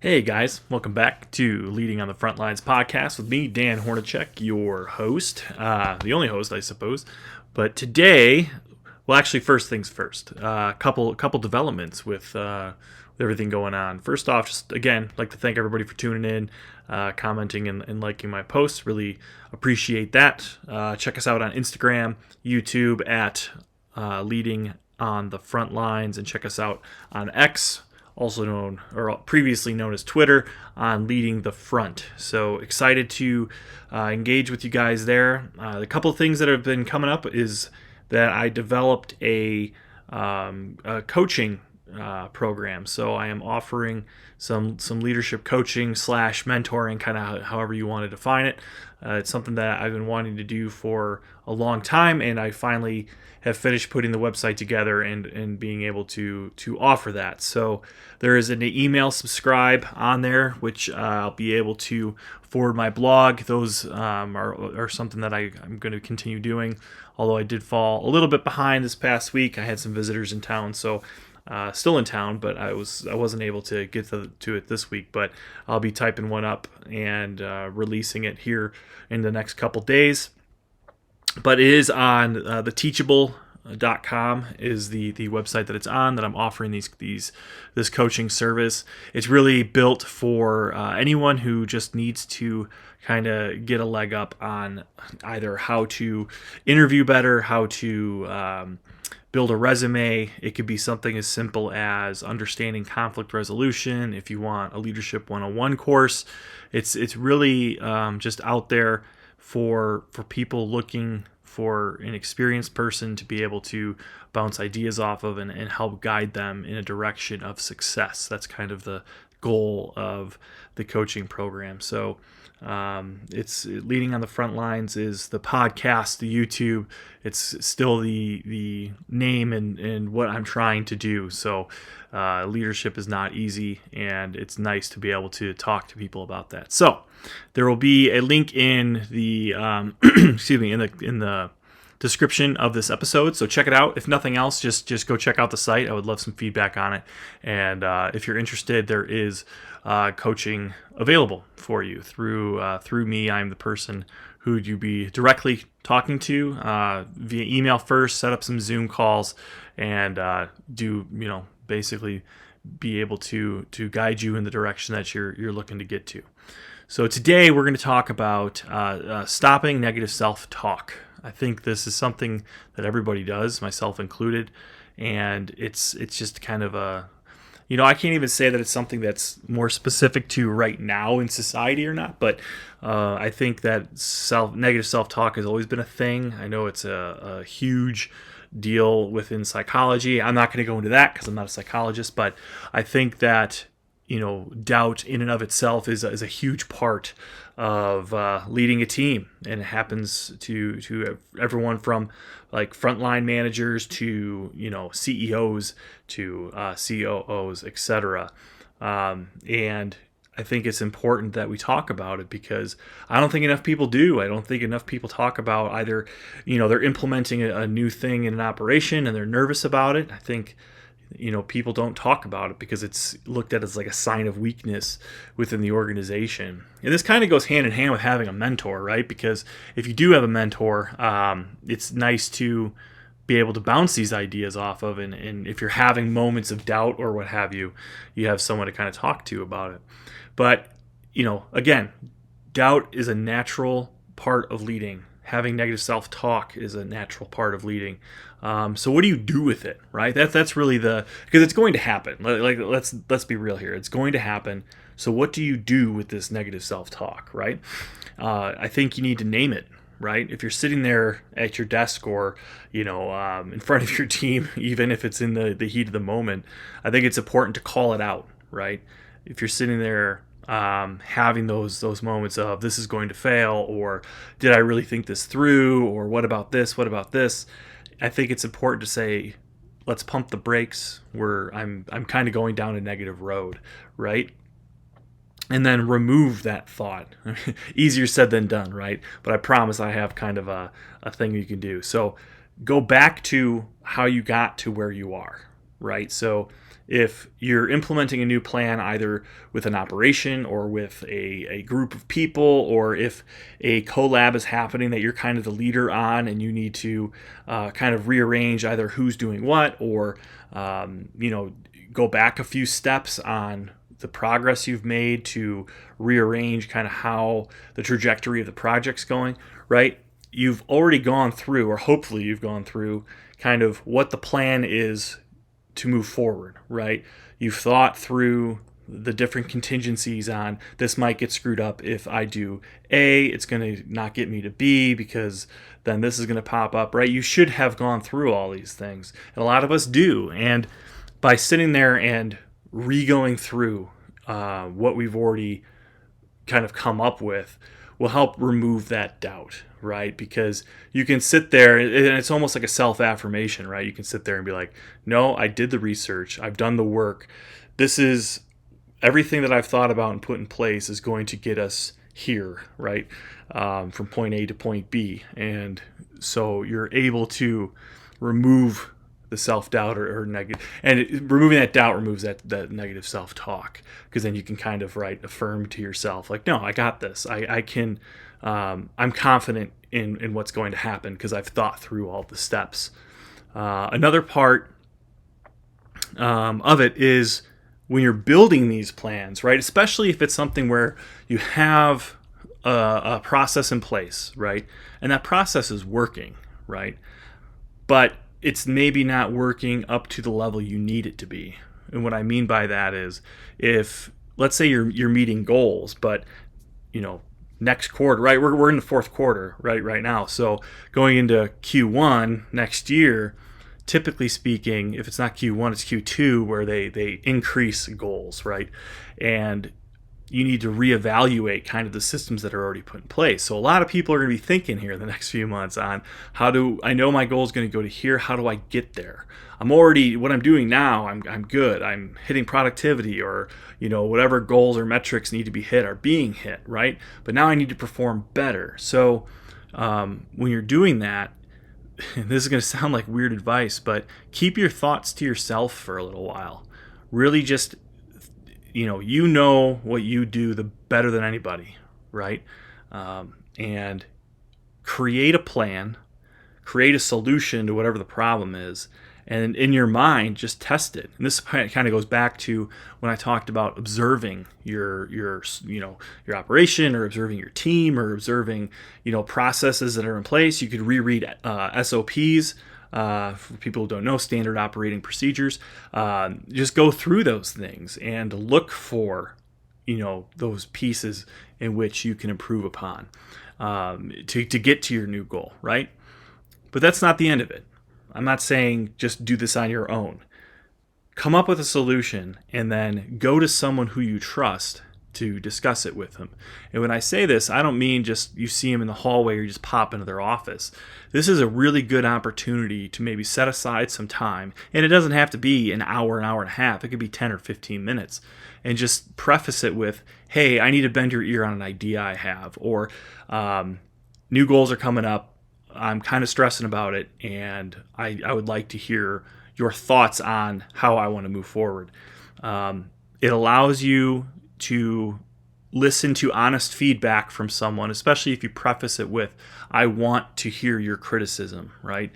Hey guys, welcome back to Leading on the Frontlines podcast with me, Dan Hornacek, your host, the only host, I suppose. But today, well, actually, first things first. Couple developments with everything going on. First off, just again, like to thank everybody for tuning in, commenting, and liking my posts. Really appreciate that. Check us out on Instagram, YouTube at Leading on the Frontlines, and check us out on X, also known or previously known as Twitter, on Leading the Front. So excited to engage with you guys there. A couple of things that have been coming up is that I developed a coaching program. So I am offering some leadership coaching / mentoring, kind of however you want to define it. It's something that I've been wanting to do for a long time, and I finally have finished putting the website together and being able to offer that. So there is an email subscribe on there, which I'll be able to forward my blog. Those are something that I'm going to continue doing, although I did fall a little bit behind this past week. I had some visitors in town, so still in town, but I wasn't able to get to it this week. But I'll be typing one up and releasing it here in the next couple days. But it is on theteachable.com is the website that it's on, that I'm offering this coaching service. It's really built for anyone who just needs to kind of get a leg up on either how to interview better, how to build a resume. It could be something as simple as understanding conflict resolution. If you want a leadership 101 course, it's really just out there for people looking for an experienced person to be able to bounce ideas off of and help guide them in a direction of success. That's kind of the goal of the coaching program. So it's Leading on the Front Lines is the podcast, the YouTube. It's still the name and what I'm trying to do. So leadership is not easy, and it's nice to be able to talk to people about that. So there will be a link in the in the description of this episode, so check it out. If nothing else, just go check out the site. I would love some feedback on it, and if you're interested, there is coaching available for you through me. I'm the person who you'd be directly talking to via email first, set up some Zoom calls, and basically be able to guide you in the direction that you're looking to get to. So today we're going to talk about stopping negative self-talk. I think this is something that everybody does, myself included, and it's just kind of a, I can't even say that it's something that's more specific to right now in society or not, but I think that negative self-talk has always been a thing. I know it's a huge deal within psychology. I'm not going to go into that because I'm not a psychologist, but I think that doubt in and of itself is a huge part of leading a team, and it happens to everyone from like frontline managers to CEOs to COOs, etc. And I think it's important that we talk about it because I don't think enough people do. I don't think enough people talk about either they're implementing a new thing in an operation and they're nervous about it. I think people don't talk about it because it's looked at as like a sign of weakness within the organization. And this kind of goes hand in hand with having a mentor, right? Because if you do have a mentor, it's nice to be able to bounce these ideas off of. And if you're having moments of doubt or what have you, you have someone to kind of talk to about it. But, again, doubt is a natural part of leading. Having negative self-talk is a natural part of leading. So what do you do with it, right? That's really because it's going to happen. Like let's be real here. It's going to happen. So what do you do with this negative self-talk, right? I think you need to name it, right? If you're sitting there at your desk or in front of your team, even if it's in the heat of the moment, I think it's important to call it out, right? If you're sitting there having those moments of this is going to fail, or did I really think this through, or what about this? I think it's important to say, let's pump the brakes. I'm kind of going down a negative road, right? And then remove that thought. Easier said than done, right? But I promise I have kind of a thing you can do. So go back to how you got to where you are. right? So if you're implementing a new plan either with an operation or with a group of people, or if a collab is happening that you're kind of the leader on and you need to kind of rearrange either who's doing what, or go back a few steps on the progress you've made to rearrange kind of how the trajectory of the project's going, right? You've already gone through, or hopefully you've gone through, kind of what the plan is to move forward, right? You've thought through the different contingencies on this might get screwed up if I do A, it's going to not get me to B because then this is going to pop up, right? You should have gone through all these things. And a lot of us do. And by sitting there and re-going through what we've already kind of come up with will help remove that doubt, right? Because you can sit there and it's almost like a self-affirmation, right? You can sit there and be like, no, I did the research. I've done the work. This is everything that I've thought about and put in place is going to get us here, right? From point A to point B. And so you're able to remove the self-doubt or negative, and removing that doubt removes that negative self-talk, because then you can kind of affirm to yourself like, no, I got this. I can, I'm confident in what's going to happen because I've thought through all the steps. Another part of it is when you're building these plans, right? Especially if it's something where you have a process in place, right? And that process is working, right? But it's maybe not working up to the level you need it to be. And what I mean by that is, if let's say you're meeting goals, but next quarter, right? We're in the fourth quarter, right now. So going into Q1 next year, typically speaking, if it's not Q1, it's Q2 where they increase goals, right? And you need to reevaluate kind of the systems that are already put in place. So a lot of people are going to be thinking here in the next few months on I know my goal is going to go to here. How do I get there? What I'm doing now, I'm good. I'm hitting productivity, or, whatever goals or metrics need to be hit are being hit, right? But now I need to perform better. So when you're doing that, this is going to sound like weird advice, but keep your thoughts to yourself for a little while. Really just you know what you do the better than anybody, right? And create a plan, create a solution to whatever the problem is, and in your mind, just test it. And this kind of goes back to when I talked about observing your operation, or observing your team, or observing processes that are in place. You could reread SOPs. For people who don't know, standard operating procedures. Just go through those things and look for, those pieces in which you can improve upon to get to your new goal, right? But that's not the end of it. I'm not saying just do this on your own. Come up with a solution and then go to someone who you trust to discuss it with them. And when I say this, I don't mean just you see them in the hallway or you just pop into their office. This is a really good opportunity to maybe set aside some time, and it doesn't have to be an hour and a half. It could be 10 or 15 minutes, and just preface it with, hey, I need to bend your ear on an idea I have, or new goals are coming up. I'm kind of stressing about it, and I would like to hear your thoughts on how I want to move forward. It allows you to listen to honest feedback from someone, especially if you preface it with, I want to hear your criticism, right?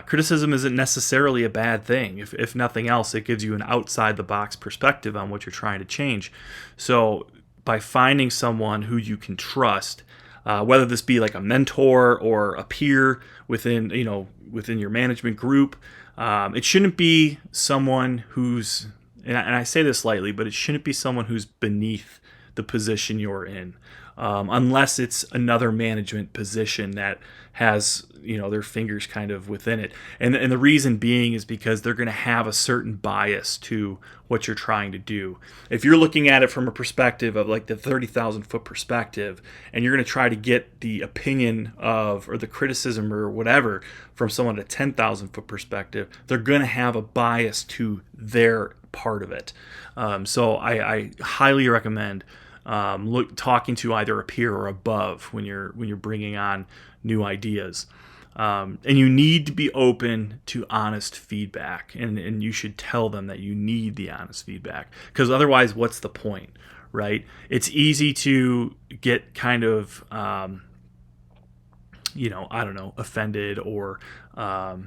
Criticism isn't necessarily a bad thing. If nothing else, it gives you an outside-the-box perspective on what you're trying to change. So by finding someone who you can trust, whether this be like a mentor or a peer within your management group, it shouldn't be someone who's, and I say this lightly, but it shouldn't be someone who's beneath the position you're in, unless it's another management position that has their fingers kind of within it. And the reason being is because they're going to have a certain bias to what you're trying to do. If you're looking at it from a perspective of like the 30,000 foot perspective, and you're going to try to get the opinion of, or the criticism or whatever from someone at a 10,000 foot perspective, they're going to have a bias to their part of it. So I highly recommend talking to either a peer or above when you're bringing on new ideas. And you need to be open to honest feedback, and you should tell them that you need the honest feedback, because otherwise, what's the point, right? It's easy to get kind of I don't know, offended, or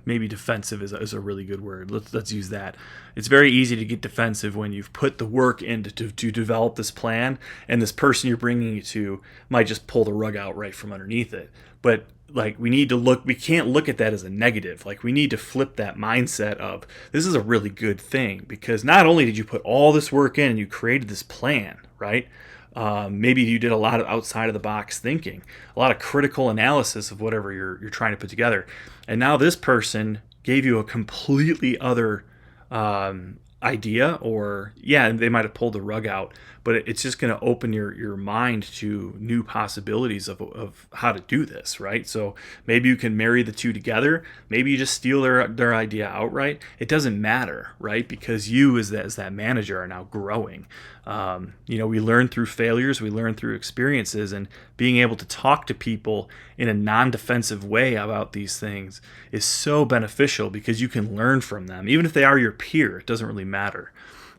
maybe defensive is a really good word. Let's use that. It's very easy to get defensive when you've put the work in to develop this plan, and this person you're bringing it to might just pull the rug out right from underneath it. But like, we can't look at that as a negative. Like, we need to flip that mindset of, this is a really good thing, because not only did you put all this work in and you created this plan, right? Maybe you did a lot of outside of the box thinking, a lot of critical analysis of whatever you're trying to put together, and now this person gave you a completely other idea, or they might have pulled the rug out, but it's just going to open your mind to new possibilities of how to do this, right? So maybe you can marry the two together. Maybe you just steal their idea outright. It doesn't matter, right? Because you as that manager are now growing. We learn through failures, we learn through experiences, and being able to talk to people in a non-defensive way about these things is so beneficial, because you can learn from them. Even if they are your peer, it doesn't really matter.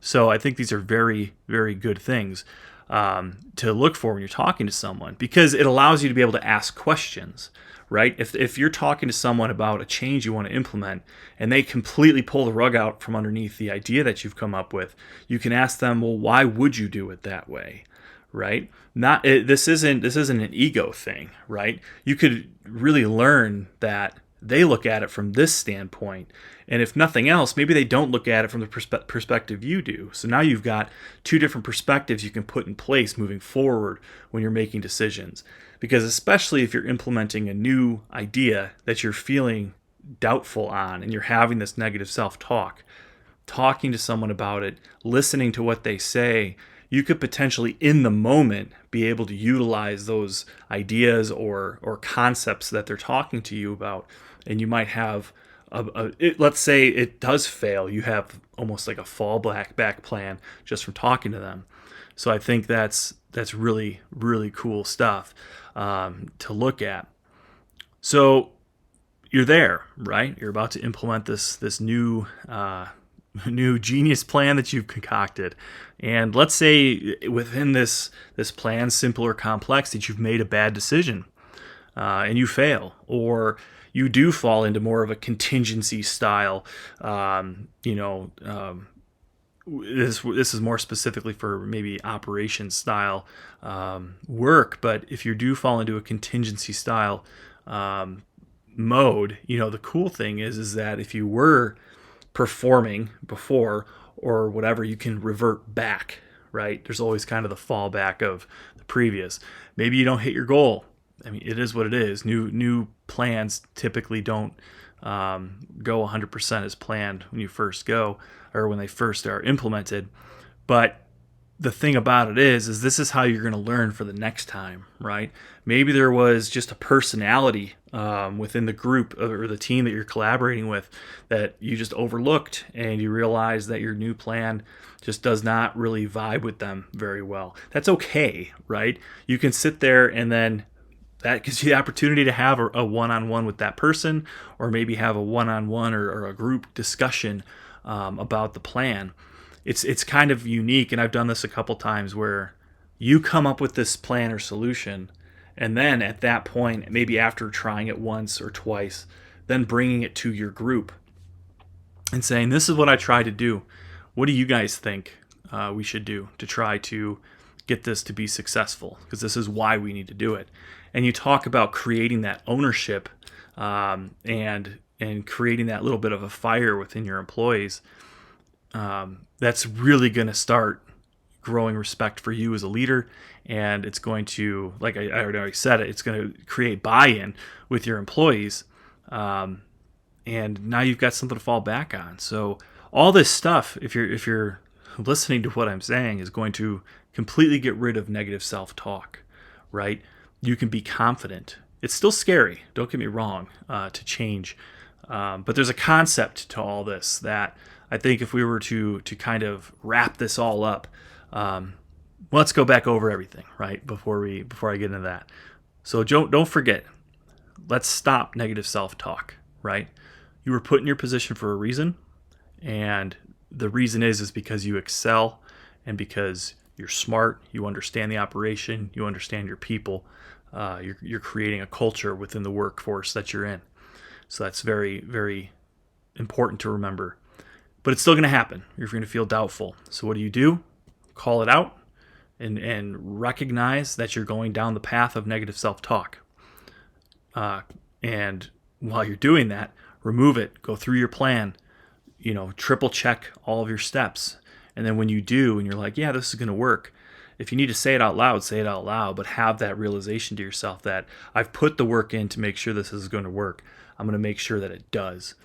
So I think these are very, very good things to look for when you're talking to someone, because it allows you to be able to ask questions, right? If you're talking to someone about a change you want to implement, and they completely pull the rug out from underneath the idea that you've come up with, you can ask them, well, why would you do it that way? Right? This isn't an ego thing, right? You could really learn that they look at it from this standpoint, and if nothing else, maybe they don't look at it from the perspective you do. So now you've got two different perspectives you can put in place moving forward when you're making decisions. Because especially if you're implementing a new idea that you're feeling doubtful on, and you're having this negative self-talk, talking to someone about it, listening to what they say, you could potentially in the moment be able to utilize those ideas or concepts that they're talking to you about. And you might have let's say it does fail, you have almost like a fallback plan just from talking to them. So I think that's really, really cool stuff to look at. So you're there, right? You're about to implement this new genius plan that you've concocted. And let's say within this plan, simple or complex, that you've made a bad decision and you fail, or you do fall into more of a contingency style. This is more specifically for maybe operations style work. But if you do fall into a contingency style mode, the cool thing is that if you were performing before or whatever, you can revert back, right? There's always kind of the fallback of the previous. Maybe you don't hit your goal. I mean, it is what it is. New plans typically don't go 100% as planned when you first go, or when they first are implemented. But the thing about it is this is how you're going to learn for the next time, right? Maybe there was just a personality within the group or the team that you're collaborating with that you just overlooked, and you realize that your new plan just does not really vibe with them very well. That's okay, right? You can sit there, and then that gives you the opportunity to have a one-on-one with that person, or maybe have a one-on-one or a group discussion about the plan. It's kind of unique, and I've done this a couple times, where you come up with this plan or solution, and then at that point, maybe after trying it once or twice, then bringing it to your group and saying, this is what I tried to do. What do you guys think we should do to try to get this to be successful? Because this is why we need to do it. And you talk about creating that ownership and creating that little bit of a fire within your employees. That's really going to start growing respect for you as a leader, and it's going to, like I already said, it's going to create buy-in with your employees, and now you've got something to fall back on. So all this stuff, if you're listening to what I'm saying, is going to completely get rid of negative self-talk, right? You can be confident. It's still scary, don't get me wrong, to change, but there's a concept to all this that I think if we were to kind of wrap this all up, let's go back over everything, right? Before I get into that. So don't forget, let's stop negative self-talk, right? You were put in your position for a reason, and the reason is because you excel and because you're smart, you understand the operation, you understand your people, you're creating a culture within the workforce that you're in. So that's very, very important to remember. But it's still going to happen. You're going to feel doubtful. So what do? Call it out and recognize that you're going down the path of negative self-talk. And while you're doing that, remove it. Go through your plan. Triple check all of your steps. And then when you do, and you're like, yeah, this is going to work. If you need to say it out loud, say it out loud, but have that realization to yourself that I've put the work in to make sure this is going to work. I'm going to make sure that it does.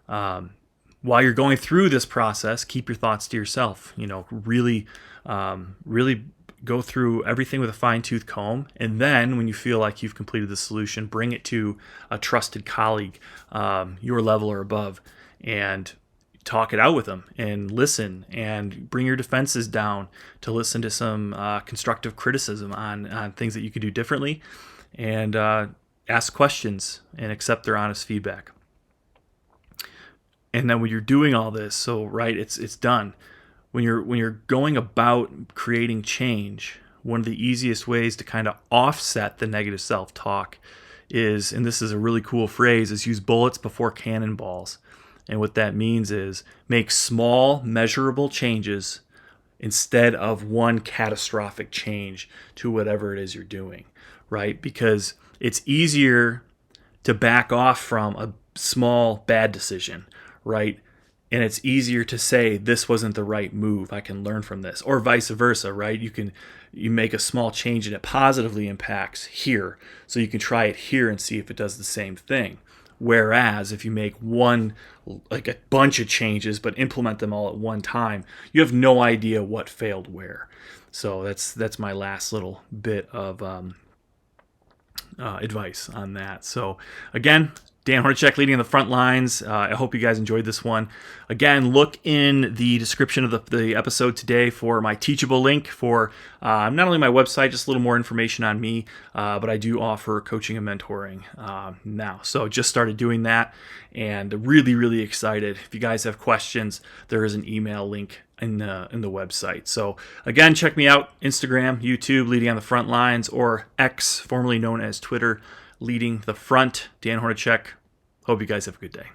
While you're going through this process, keep your thoughts to yourself. Really go through everything with a fine-tooth comb. And then when you feel like you've completed the solution, bring it to a trusted colleague, your level or above, and talk it out with them and listen and bring your defenses down to listen to some constructive criticism on things that you could do differently, and ask questions and accept their honest feedback. And then when you're doing all this, it's done. When you're going about creating change, one of the easiest ways to kind of offset the negative self-talk is, and this is a really cool phrase, is use bullets before cannonballs. And what that means is make small, measurable changes instead of one catastrophic change to whatever it is you're doing, right? Because it's easier to back off from a small, bad decision, right? And it's easier to say, this wasn't the right move, I can learn from this. Or vice versa, right? You make a small change and it positively impacts here. So you can try it here and see if it does the same thing. Whereas if you make a bunch of changes, but implement them all at one time, you have no idea what failed where. So that's my last little bit of advice on that. So again, Dan Hornacek, leading the front lines. I hope you guys enjoyed this one. Again, look in the description of the episode today for my Teachable link for not only my website, just a little more information on me, but I do offer coaching and mentoring now. So just started doing that, and really, really excited. If you guys have questions, there is an email link in the website. So again, check me out, Instagram, YouTube, Leading on the Front Lines, or X, formerly known as Twitter, Leading the Front. Dan Hornacek. Hope you guys have a good day.